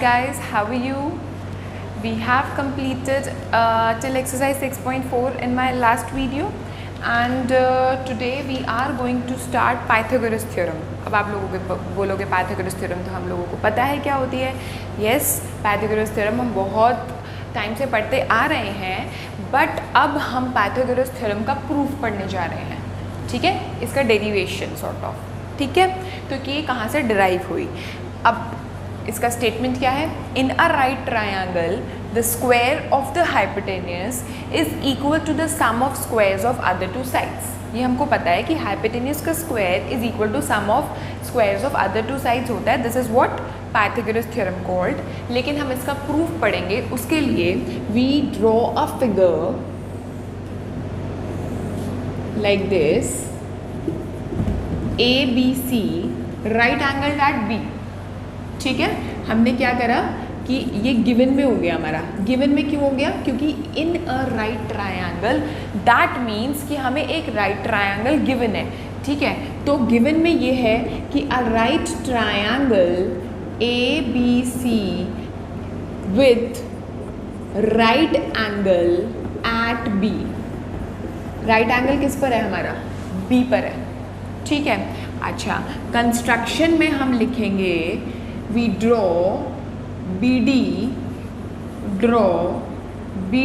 guys, how are you? We have completed till exercise 6.4 in my last video, and today we are going to start Pythagoras theorem. अब आप लोगों के बोलोगे Pythagoras theorem तो हम लोगों को पता है क्या होती है. Yes, Pythagoras theorem हम बहुत टाइम से पढ़ते आ रहे हैं, बट अब हम Pythagoras theorem का प्रूफ पढ़ने जा रहे हैं. ठीक है, इसका डेरिवेशन सॉर्ट ऑफ. ठीक है, तो कि ये कहाँ से डिराइव हुई. अब इसका स्टेटमेंट क्या है. In a right triangle the square of the hypotenuse is equal to the sum of squares of other two sides. ये हमको पता है कि हाइपोटेन्यूस का square is equal to sum of squares of other two sides होता है. This is what Pythagoras theorem called. लेकिन हम इसका प्रूफ पढ़ेंगे, उसके लिए we draw a figure like this. A B C right angle at B. ठीक है, हमने क्या करा कि ये गिवन में हो गया हमारा. गिवन में क्यों हो गया? क्योंकि in a right triangle, that means कि हमें एक राइट ट्रायंगल गिवन है. ठीक है, तो गिवन में ये है कि a right triangle A B C with right angle at B. Right angle किस पर है हमारा? बी पर है. ठीक है, अच्छा, कंस्ट्रक्शन में हम लिखेंगे we draw B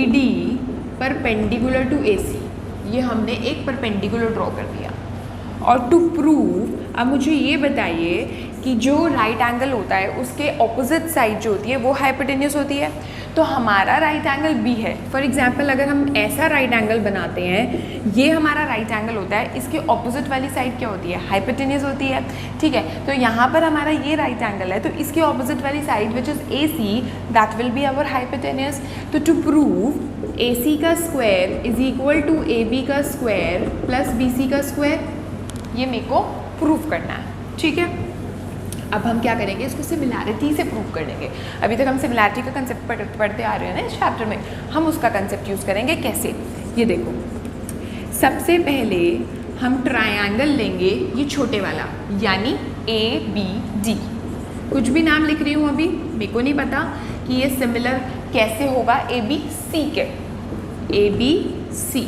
D perpendicular to A C. ये हमने एक परपेंडिकुलर ड्रॉ कर दिया. और टू प्रूव, अब मुझे ये बताइए कि जो राइट एंगल होता है उसके ऑपोजिट साइड जो होती है वो हाइपोटेन्यूस होती है. तो हमारा राइट एंगल बी है. फॉर एग्जांपल अगर हम ऐसा राइट एंगल बनाते हैं, ये हमारा राइट एंगल होता है, इसके ऑपोजिट वाली साइड क्या होती है? हाइपोटेन्यूस होती है. ठीक है, तो यहाँ पर हमारा ये राइट एंगल है, तो इसके ऑपोजिट वाली side which is A C, that will be our hypotenuse. तो टू प्रूव ए सी का square is equal to A B का स्क्वायर प्लस बी सी का स्क्वायर, ये मेरे को प्रूव करना है. ठीक है, अब हम क्या करेंगे, इसको सिमिलैरिटी से प्रूव कर लेंगे. अभी तक हम सिमिलैरिटी का कंसेप्ट पढ़ते आ रहे हैं ना इस चैप्टर में. हम उसका कंसेप्ट यूज़ करेंगे. कैसे? ये देखो, सबसे पहले हम ट्रायंगल लेंगे ये छोटे वाला, यानी ए बी डी. कुछ भी नाम लिख रही हूँ अभी, मेरे को नहीं पता कि ये सिमिलर कैसे होगा ए बी सी के. ए बी सी,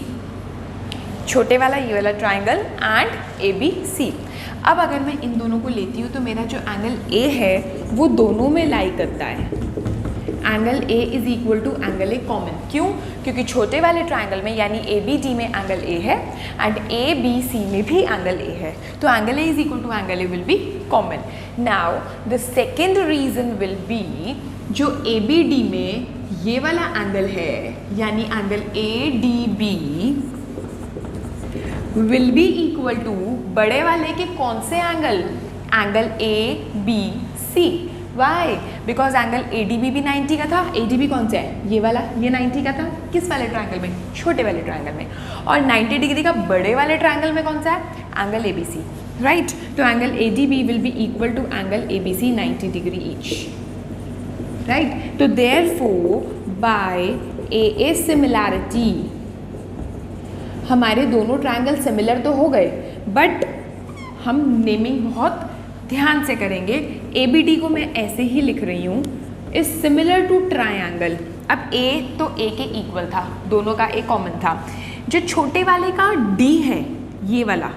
छोटे वाला ये वाला triangle and A B C. अब अगर मैं इन दोनों को लेती हूँ तो मेरा जो एंगल ए है वो दोनों में लाई करता है. Angle A is equal to angle A common. क्यों? क्योंकि छोटे वाले ट्रायंगल में यानी ए बी डी में एंगल ए है एंड ए बी सी में भी एंगल ए है. तो angle A is equal to angle A will be common. Now the second reason will be, जो ए बी डी में ये वाला एंगल है यानी angle A D B will be equal to बड़े वाले के कौन से angle? Angle A B C. Why? Because angle A D B भी 90 का था. ए डी बी कौन सा है? ये वाला, ये 90 का था. किस वाले ट्रायंगल में? छोटे वाले ट्रायंगल में. और 90 डिग्री का बड़े वाले ट्रायंगल में कौन सा है? Angle A B C. Right, तो angle A D B will be equal to angle A B C 90 degree each. Right, तो देयरफॉर बाय ए सिमिलैरिटी हमारे दोनों ट्रायंगल सिमिलर तो हो गए, बट हम नेमिंग बहुत ध्यान से करेंगे. ए बी डी को मैं ऐसे ही लिख रही हूँ, इज सिमिलर टू ट्रायंगल. अब ए तो ए के इक्वल था, दोनों का ए कॉमन था. जो छोटे वाले का डी है, ये वाला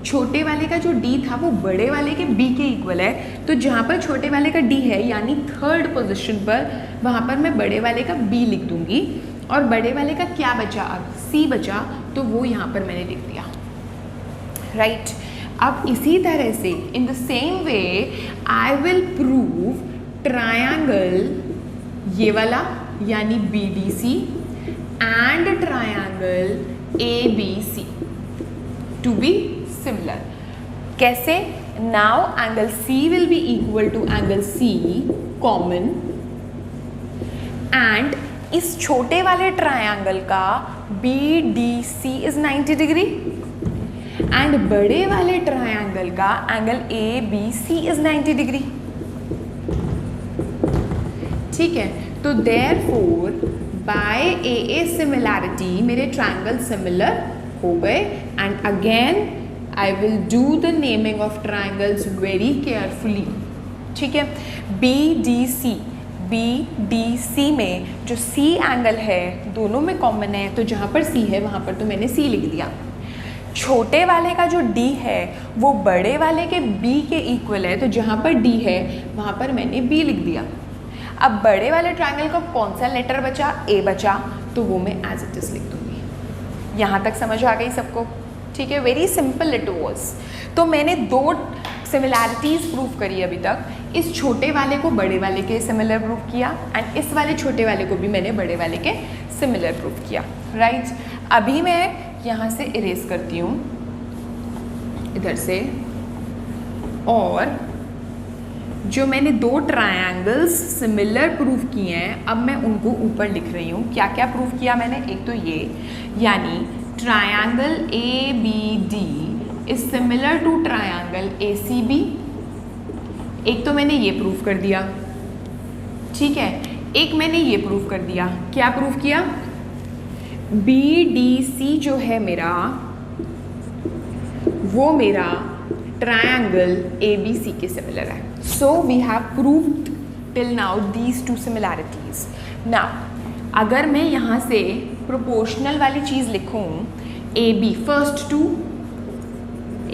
छोटे वाले का जो डी था वो बड़े वाले के बी के इक्वल है. तो जहाँ पर छोटे वाले का डी है यानी थर्ड पोजिशन पर, वहाँ पर मैं बड़े वाले का बी लिख दूँगी. और बड़े वाले का क्या बचा? अब सी बचा, तो वो यहाँ पर मैंने लिख दिया. राइट, अब इसी तरह से in the same way I will prove triangle ये वाला यानी B D C and triangle A B C to be similar. कैसे? Now angle C will be equal to angle C common and इस छोटे वाले ट्रायंगल का B D C is 90 degree and बड़े वाले ट्रायंगल का angle A B C is 90 degree. ठीक है, तो देयरफॉर बाय ए सिमिलैरिटी मेरे ट्रायंगल सिमिलर हो गए. And again I will do the naming of triangles very carefully. ठीक है, बी डी सी BDC में जो C एंगल है दोनों में कॉमन है, तो जहाँ पर C है वहाँ पर तो मैंने C लिख दिया। छोटे वाले का जो D है वो बड़े वाले के B के इक्वल है, तो जहाँ पर D है वहाँ पर मैंने B लिख दिया। अब बड़े वाले ट्रायंगल का कौन सा लेटर बचा? A बचा, तो वो मैं एज इट इज लिख दूँगी। यहाँ तक समझ आ गई सबको? ठीक है, वेरी सिंपल इट वाज। तो मैंने 2 सिमिलैरिटीज़ प्रूव करी अभी तक। इस छोटे वाले को बड़े वाले के सिमिलर प्रूव किया एंड इस वाले छोटे वाले को भी मैंने बड़े वाले के सिमिलर प्रूव किया, राइट। अभी मैं यहाँ से इरेज करती हूँ इधर से, और जो मैंने 2 ट्रायंगल्स सिमिलर प्रूव किए हैं अब मैं उनको ऊपर लिख रही हूँ। क्या क्या प्रूव किया मैंने? एक तो ये, यानी triangle ABD is similar to triangle ACB। एक तो मैंने ये प्रूव कर दिया, ठीक है। एक मैंने ये प्रूव कर दिया। क्या प्रूव किया? BDC जो है मेरा वो मेरा ट्रायंगल ABC के सिमिलर है। So we have proved till now these 2 similarities. Now अगर मैं यहाँ से प्रोपोर्शनल वाली चीज़ लिखूँ, AB फर्स्ट टू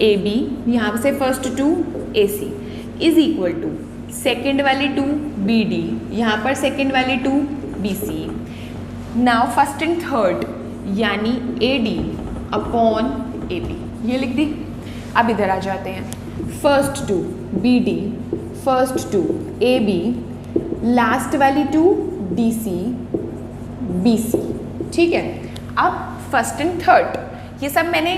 AB, यहाँ से first to AC is equal to second वाली टू BD, यहाँ पर सेकेंड वाली to BC। Now first and third यानी AD अपॉन AB, ये लिख दी। अब इधर आ जाते हैं, first to BD, first to AB, last वाली टू DC BC, ठीक है। अब फर्स्ट एंड थर्ड, ये सब मैंने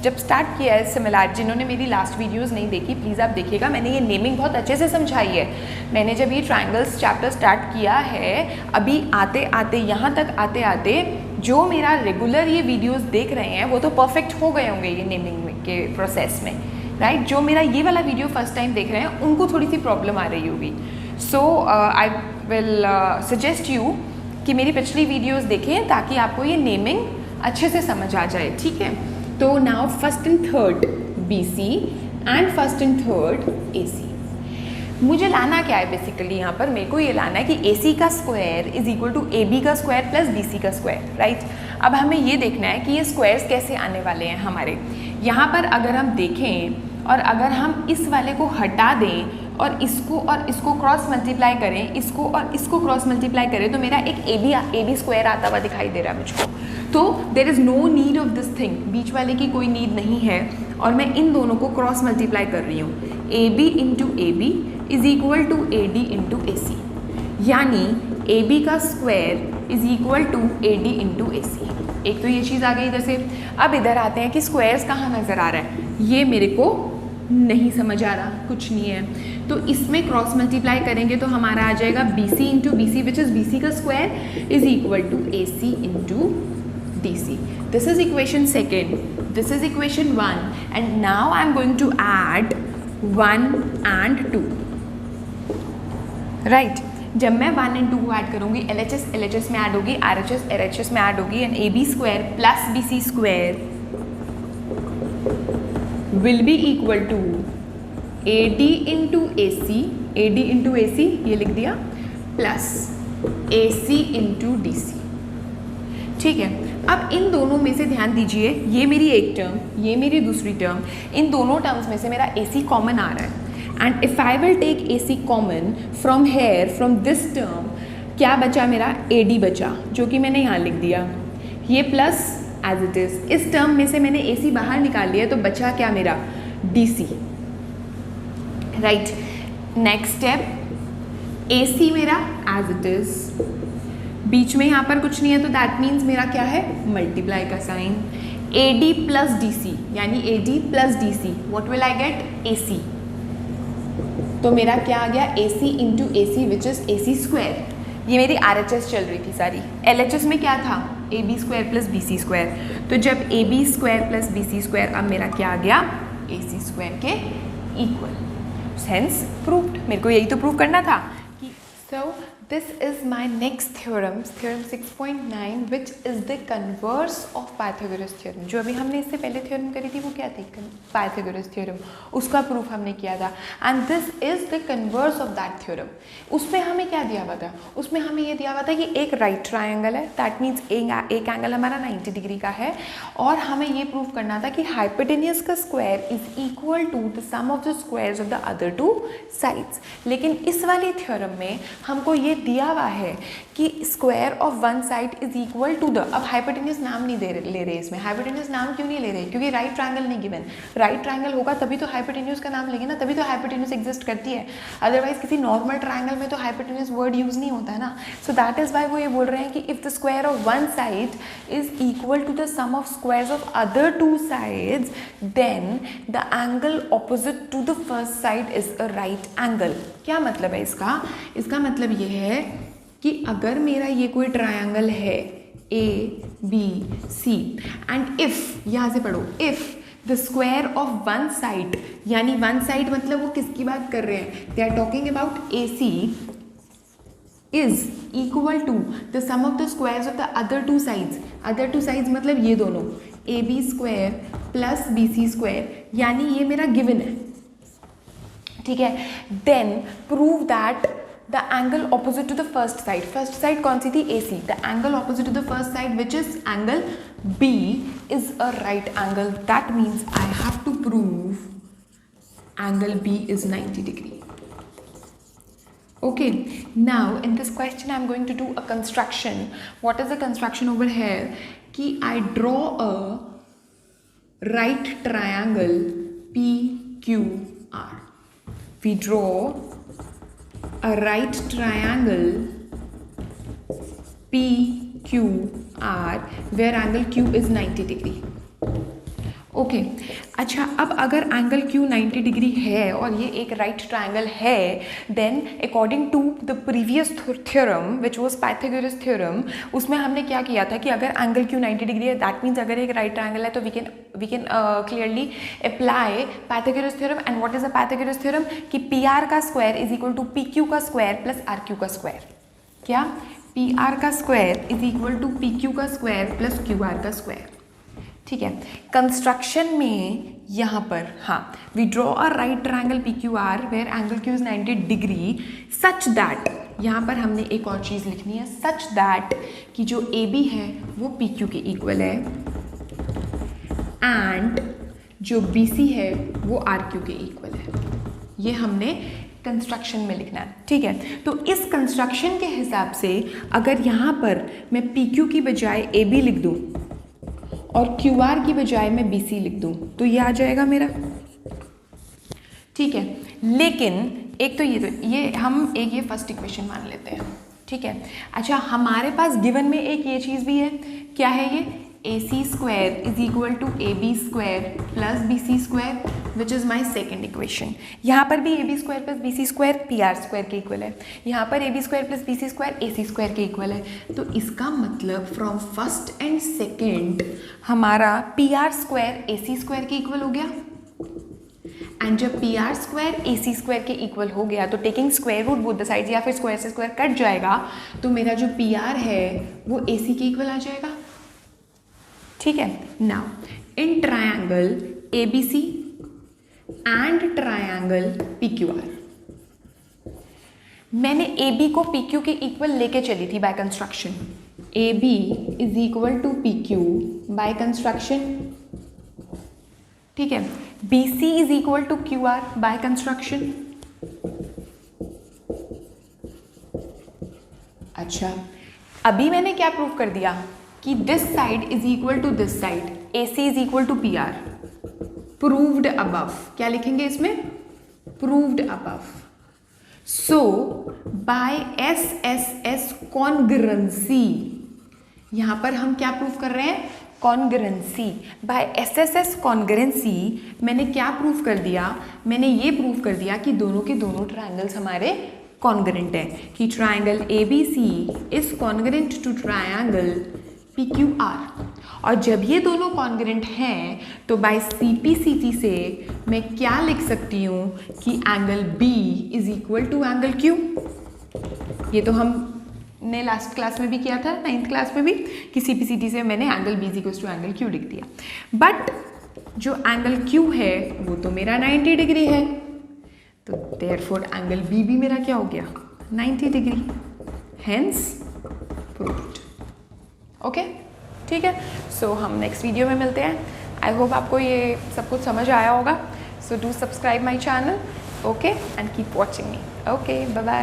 जब स्टार्ट किया है सिमिलर, जिन्होंने मेरी लास्ट वीडियोस नहीं देखी प्लीज़ आप देखिएगा, मैंने ये नेमिंग बहुत अच्छे से समझाई है। मैंने जब ये ट्रायंगल्स चैप्टर स्टार्ट किया है, अभी आते आते यहाँ तक आते आते जो मेरा रेगुलर ये वीडियोस देख रहे हैं वो तो परफेक्ट हो गए होंगे ये नेमिंग के प्रोसेस में, राइट। जो मेरा ये वाला वीडियो फर्स्ट टाइम देख रहे हैं उनको थोड़ी सी प्रॉब्लम आ रही होगी। सो आई विल सजेस्ट यू कि मेरी पिछली वीडियोज़ देखें ताकि आपको ये नेमिंग अच्छे से समझ आ जाए, ठीक है। तो now first and third BC and first and third AC। मुझे लाना क्या है बेसिकली? यहाँ पर मेरे को ये लाना है कि AC का square is equal to AB का स्क्वायर प्लस BC का स्क्वायर, राइट। अब हमें ये देखना है कि ये स्क्वायर्स कैसे आने वाले हैं हमारे। यहाँ पर अगर हम देखें और अगर हम इस वाले को हटा दें और इसको क्रॉस मल्टीप्लाई करें, इसको और इसको क्रॉस मल्टीप्लाई करें, तो मेरा एक AB स्क्वायर आता हुआ दिखाई दे रहा है मुझको। तो there is no need of this thing, बीच वाले की कोई नीड नहीं है, और मैं इन दोनों को क्रॉस मल्टीप्लाई कर रही हूँ। AB into AB is equal to AD into AC, यानी AB का square is equal to AD into AC। एक तो ये चीज़ आ गई इधर से। अब इधर आते हैं कि स्क्वायर्स कहाँ नज़र आ रहा है, ये मेरे को नहीं समझ आ रहा, कुछ नहीं है। तो इसमें क्रॉस मल्टीप्लाई करेंगे तो हमारा आ जाएगा BC into BC which is BC का square is equal to AC into DC. This is equation 2, this is equation 1, and now I am going to add 1 and 2, right। जब मैं 1 and 2 को add करूँगी, LHS में add होगी, RHS में add होगी, and AB square plus BC square will be equal to AD into AC, ये लिख दिया, प्लस AC इंटू DC, ठीक है। अब इन दोनों में से ध्यान दीजिए, ये मेरी एक टर्म, ये मेरी दूसरी टर्म, इन दोनों टर्म्स में से मेरा AC कॉमन आ रहा है। And if I will take AC common from here, from this term, क्या बचा मेरा? AD बचा, जो कि मैंने यहाँ लिख दिया, ये प्लस एज इट इज़। इस टर्म में से मैंने AC बाहर निकाल लिया, तो बचा क्या मेरा? DC, right. Next step, AC मेरा एज इट इज़, बीच में यहाँ पर कुछ नहीं है, तो दैट मीन्स मेरा क्या है? मल्टीप्लाई का साइन। AD प्लस DC, यानी AD plus DC, what will I get? AC। तो मेरा क्या आ गया? AC into AC which is AC square. ये मेरी RHS चल रही थी सारी। LHS में क्या था? AB square plus BC square. तो जब AB square plus BC square, अब मेरा क्या आ गया? AC स्क्वायर के इक्वल। Sense proved. मेरे को यही तो प्रूव करना था कि so this is my next theorem, theorem 6.9, which is the converse of Pythagoras theorem. जो अभी हमने इससे पहले थ्योरम करी थी वो क्या थी, पाइथागोरस थ्योरम, उसका प्रूफ हमने किया था। And this is the converse of that theorem. उसमें हमें क्या दिया हुआ था, उसमें हमें ये दिया हुआ था कि एक राइट ट्राइंगल है, दैट मीन्स एक एंगल हमारा 90 डिग्री का है, और हमें ये प्रूव करना था कि हाइपोटेन्यूज का square is equal to the sum of the squares of the other two sides. लेकिन इस वाली थ्योरम में हमको ये दिया हुआ है कि square of one side is equal to the, अब हाइपोटेन्यूज नाम नहीं ले रहे इसमें। हाइपोटेन्यूज नाम क्यों नहीं ले रहे, क्योंकि राइट ट्रायंगल नहीं गिवन। राइट ट्रायंगल होगा तभी तो हाइपोटेन्यूज का नाम लेंगे ना, तभी तो हाइपोटेन्यूज एग्जिस्ट करती है। अदरवाइज किसी नॉर्मल ट्रायंगल में तो हाइपोटेन्यूज वर्ड यूज नहीं होता है ना। सो दैट इज वाई वो ये बोल रहे हैं कि if the square of one side is equal to the sum of squares of other two sides, then the angle opposite to the first side is a right angle. क्या मतलब है इसका, इसका मतलब ये है कि अगर मेरा ये कोई ट्रायंगल है ABC एंड इफ, यहाँ से पढ़ो, if the square of one side, यानी वन साइड मतलब वो किसकी बात कर रहे हैं, they are talking about AC, is equal to the sum of the squares of the other two sides. Other two sides मतलब ये दोनों, AB square plus BC square, यानी ये मेरा गिवन है, ठीक है। Then prove that the angle opposite to the first side कौन सी थी, AC, the angle opposite to the first side which is angle B is a right angle. That means I have to prove angle B is 90 degree. Okay, now in this question I'm going to do a construction. What is the construction over here? कि I draw a right triangle PQR. We draw a right triangle PQR where angle Q is 90 degree. Okay अच्छा, अब अगर angle Q 90 degree है और ये एक right triangle है, then according to the previous theorem which was Pythagoras theorem, उसमें हमने क्या किया था कि अगर एंगल Q 90 डिग्री है, दैट मीन्स अगर एक राइट ट्रायंगल है तो we can clearly apply Pythagoras theorem. And what is a Pythagoras theorem, कि PR का square is equal to PQ का स्क्वायर प्लस RQ का स्क्वायर। क्या, PR का square is equal to PQ का स्क्वायर प्लस QR का square, ठीक है। कंस्ट्रक्शन में यहाँ पर हाँ, we draw a right triangle PQR where angle Q is 90 degree such that, यहाँ पर हमने एक और चीज़ लिखनी है, सच दैट कि जो AB है वो PQ के इक्वल है एंड जो BC है वो RQ के इक्वल है। ये हमने कंस्ट्रक्शन में लिखना है, ठीक है। तो इस कंस्ट्रक्शन के हिसाब से अगर यहाँ पर मैं PQ की बजाय AB लिख दूँ और QR की बजाय मैं BC लिख दूँ तो ये आ जाएगा मेरा, ठीक है। लेकिन एक तो ये हम एक ये फर्स्ट इक्वेशन मान लेते हैं, ठीक है। अच्छा, हमारे पास गिवन में एक ये चीज़ भी है, क्या है ये, AC square is equal to AB square plus BC square which is my second equation. यहाँ पर भी AB square plus BC square PR square के इक्वल है, यहाँ पर AB square plus BC square AC square के इक्वल है। तो इसका मतलब फ्रॉम फर्स्ट एंड सेकेंड हमारा PR स्क्वायर AC स्क्वायर के इक्वल हो गया, एंड जब PR स्क्वायर AC स्क्वायर के इक्वल हो गया तो taking square root both the sides, या फिर स्क्वायर से स्क्वायर कट जाएगा, तो मेरा जो PR है वो AC के इक्वल आ जाएगा, ठीक है। Now in triangle ABC and triangle PQR, मैंने AB को PQ के इक्वल लेके चली थी by construction, AB is equal to PQ by construction, ठीक है। BC is equal to QR by construction. अच्छा, अभी मैंने क्या प्रूव कर दिया कि this side is equal to this side, AC is equal to PR, proved above. क्या लिखेंगे इसमें, proved above. So by SSS congruency, यहाँ पर हम क्या प्रूव कर रहे हैं, कॉन्ग्रुएंसी। बाय SSS कॉन्ग्रुएंसी मैंने क्या प्रूव कर दिया, मैंने ये प्रूव कर दिया कि दोनों के दोनों ट्रायंगल्स हमारे कॉन्ग्रुएंट है, कि triangle ABC is congruent to triangle PQR। और जब ये दोनों कॉन्ग्रुएंट हैं तो बाय CPCT से मैं क्या लिख सकती हूँ कि angle B is equal to angle Q। ये तो हमने लास्ट क्लास में भी किया था, 9th क्लास में भी, कि CPCT से मैंने एंगल B = एंगल Q लिख दिया। बट जो एंगल Q है वो तो मेरा 90 डिग्री है, तो देयरफॉर एंगल B भी मेरा क्या हो गया, 90 डिग्री, हेंस प्रूव्ड। ओके, ठीक है। सो हम नेक्स्ट वीडियो में मिलते हैं। आई होप आपको ये सब कुछ समझ आया होगा। So do subscribe my channel, okay, and keep watching me. Okay, bye bye.